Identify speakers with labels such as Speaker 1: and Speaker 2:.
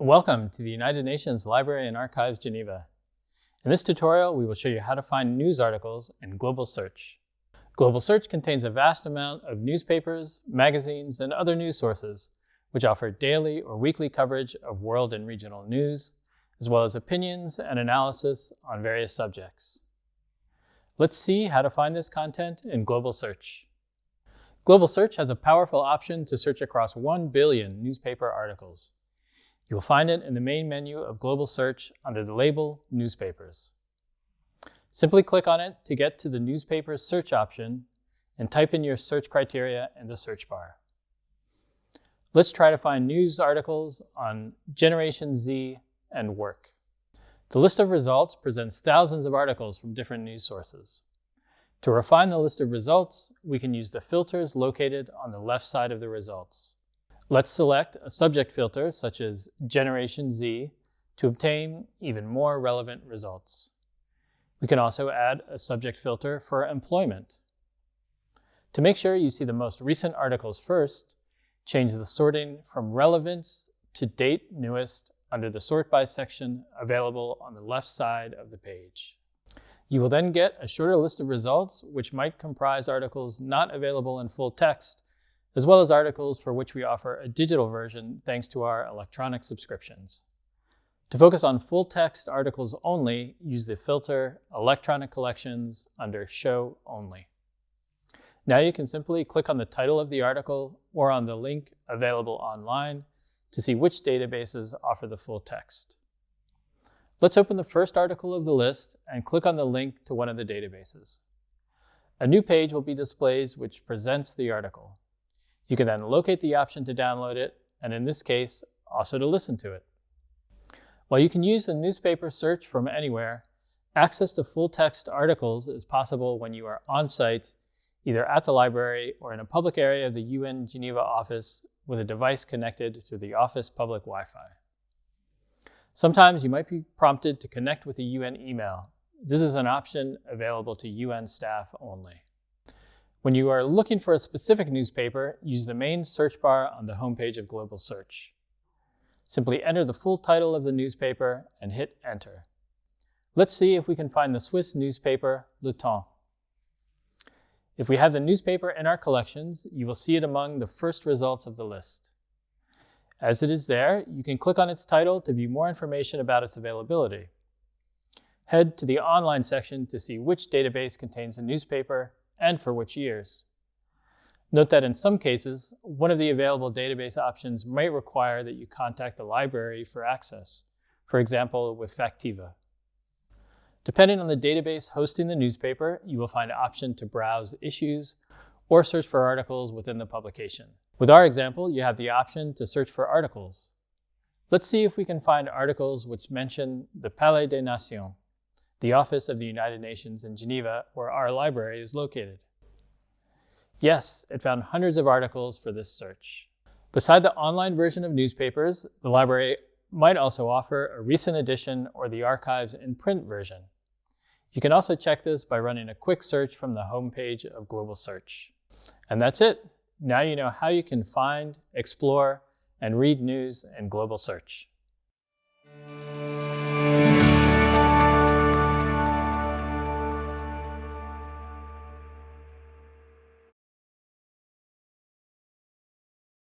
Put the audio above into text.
Speaker 1: Welcome to the United Nations Library and Archives, Geneva. In this tutorial, we will show you how to find news articles in Global Search. Global Search contains a vast amount of newspapers, magazines, and other news sources, which offer daily or weekly coverage of world and regional news, as well as opinions and analysis on various subjects. Let's see how to find this content in Global Search. Global Search has a powerful option to search across 1 billion newspaper articles. You will find it in the main menu of Global Search under the label Newspapers. Simply click on it to get to the Newspapers search option and type in your search criteria in the search bar. Let's try to find news articles on Generation Z and work. The list of results presents thousands of articles from different news sources. To refine the list of results, we can use the filters located on the left side of the results. Let's select a subject filter such as Generation Z to obtain even more relevant results. We can also add a subject filter for employment. To make sure you see the most recent articles first, change the sorting from relevance to date newest under the sort by section available on the left side of the page. You will then get a shorter list of results which might comprise articles not available in full text, as well as articles for which we offer a digital version thanks to our electronic subscriptions. To focus on full-text articles only, use the filter Electronic Collections under Show Only. Now you can simply click on the title of the article or on the link available online to see which databases offer the full text. Let's open the first article of the list and click on the link to one of the databases. A new page will be displayed which presents the article. You can then locate the option to download it, and in this case, also to listen to it. While you can use the newspaper search from anywhere, access to full-text articles is possible when you are on-site, either at the library or in a public area of the UN Geneva office with a device connected to the office public Wi-Fi. Sometimes you might be prompted to connect with a UN email. This is an option available to UN staff only. When you are looking for a specific newspaper, use the main search bar on the homepage of Global Search. Simply enter the full title of the newspaper and hit Enter. Let's see if we can find the Swiss newspaper, Le Temps. If we have the newspaper in our collections, you will see it among the first results of the list. As it is there, you can click on its title to view more information about its availability. Head to the online section to see which database contains the newspaper and for which years. Note that in some cases, one of the available database options might require that you contact the library for access, for example, with Factiva. Depending on the database hosting the newspaper, you will find an option to browse issues or search for articles within the publication. With our example, you have the option to search for articles. Let's see if we can find articles which mention the Palais des Nations, the office of the United Nations in Geneva, where our library is located. Yes, it found hundreds of articles for this search. Beside the online version of newspapers, the library might also offer a recent edition or the archives in print version. You can also check this by running a quick search from the homepage of Global Search. And that's it. Now you know how you can find, explore, and read news in Global Search.